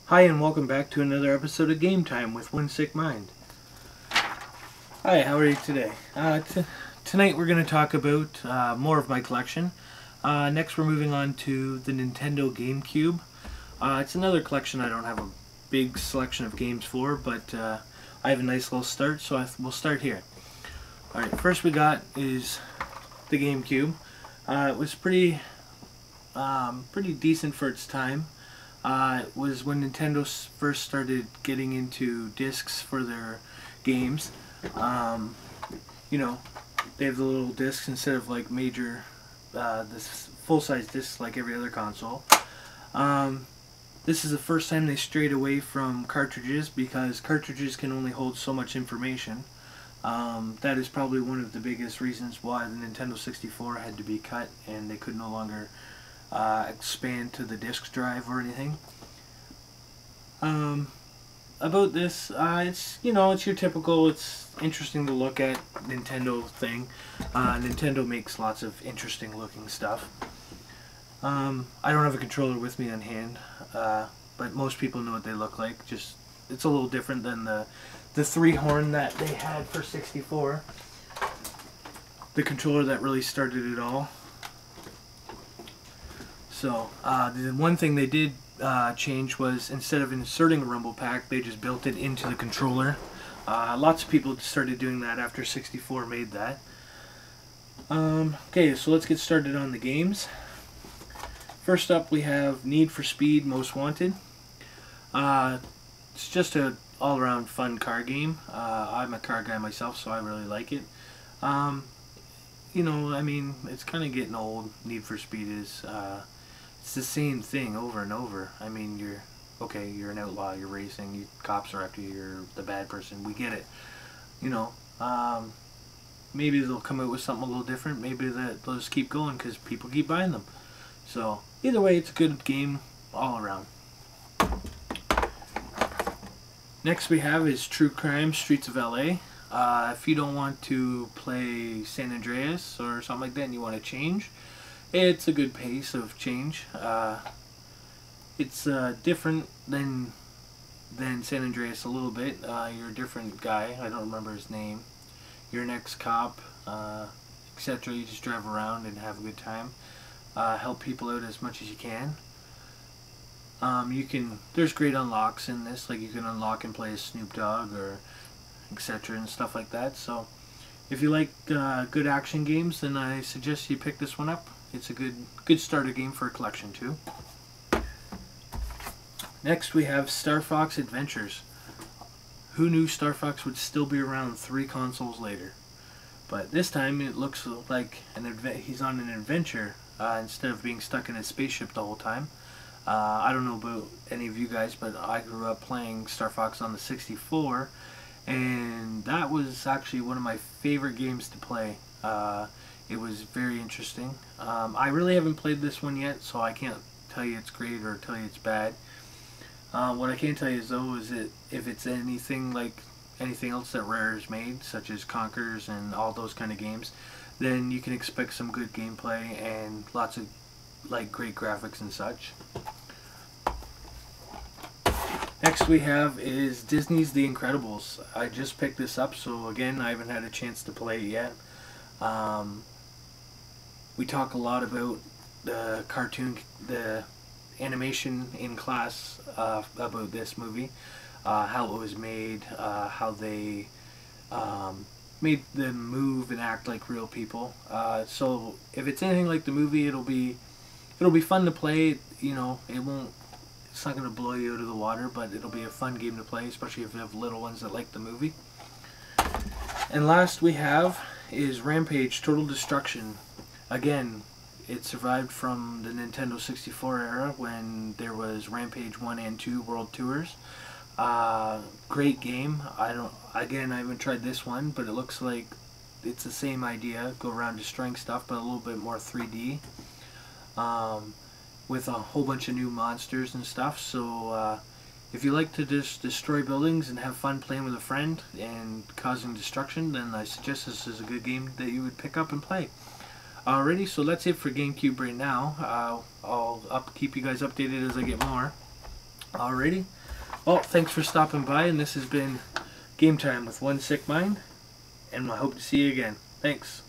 Hi, and welcome back to another episode of Game Time with One Sick Mind. Hi, how are you today? Tonight we're going to talk about more of my collection. Next we're moving on to the Nintendo Gamecube. It's another collection I don't have a big selection of games for, but I have a nice little start, so we'll start here. Alright, first we got is the Gamecube. It was pretty decent for its time. It was when Nintendo first started getting into discs for their games. You know, they have the little discs instead of like major, this full-size discs like every other console. This is the first time they strayed away from cartridges because cartridges can only hold so much information. That is probably one of the biggest reasons why the Nintendo 64 had to be cut and they could no longer expand to the disk drive or anything. About this, it's your typical, it's interesting to look at Nintendo thing. Nintendo makes lots of interesting looking stuff. I don't have a controller with me on hand, but most people know what they look like. Just it's a little different than the 3-horn that they had for 64. The controller that really started it all. So, the one thing they did change was instead of inserting a rumble pack, they just built it into the controller. Lots of people started doing that after 64 made that. Okay, so let's get started on the games. First up we have Need for Speed Most Wanted. It's just an all-around fun car game. I'm a car guy myself, so I really like it. I mean, it's kind of getting old. Need for Speed is... it's the same thing over and over. I mean, you're an outlaw, you're racing, cops are after you, you're the bad person, we get it. Maybe they'll come out with something a little different, maybe they'll just keep going because people keep buying them. So, either way, it's a good game all around. Next we have is True Crime Streets of LA. If you don't want to play San Andreas or something like that and you want to change, it's a good pace of change. It's different than San Andreas a little bit. You're a different guy. I don't remember his name. You're an ex-cop, etc. You just drive around and have a good time. Help people out as much as you can. There's great unlocks in this. Like you can unlock and play as Snoop Dogg or etc. and stuff like that. So if you like good action games, then I suggest you pick this one up. It's a good starter game for a collection too. Next we have Star Fox Adventures. Who knew Star Fox would still be around 3 consoles later? But this time it looks like he's on an adventure instead of being stuck in a spaceship the whole time. I don't know about any of you guys, but I grew up playing Star Fox on the 64, and that was actually one of my favorite games to play. It was very interesting. I really haven't played this one yet, so I can't tell you it's great or tell you it's bad. What I can tell you is though is that if it's anything like anything else that Rare has made, such as Conkers and all those kind of games, then you can expect some good gameplay and lots of great graphics and such. Next we have is Disney's The Incredibles. I just picked this up, so again I haven't had a chance to play it yet. We talk a lot about the animation in class about this movie, how it was made, how they made them move and act like real people. So if it's anything like the movie, it'll be fun to play. It's not going to blow you out of the water, but it'll be a fun game to play, especially if you have little ones that like the movie. And last we have is Rampage Total Destruction. Again, it survived from the Nintendo 64 era when there was Rampage 1 and 2 World Tours. Great game. I haven't tried this one, but it looks like it's the same idea. Go around destroying stuff, but a little bit more 3D. With a whole bunch of new monsters and stuff. So if you like to just destroy buildings and have fun playing with a friend and causing destruction, then I suggest this is a good game that you would pick up and play. Alrighty, so that's it for GameCube right now. I'll keep you guys updated as I get more. Alrighty. Well, thanks for stopping by, and this has been Game Time with One Sick Mind, and I hope to see you again. Thanks.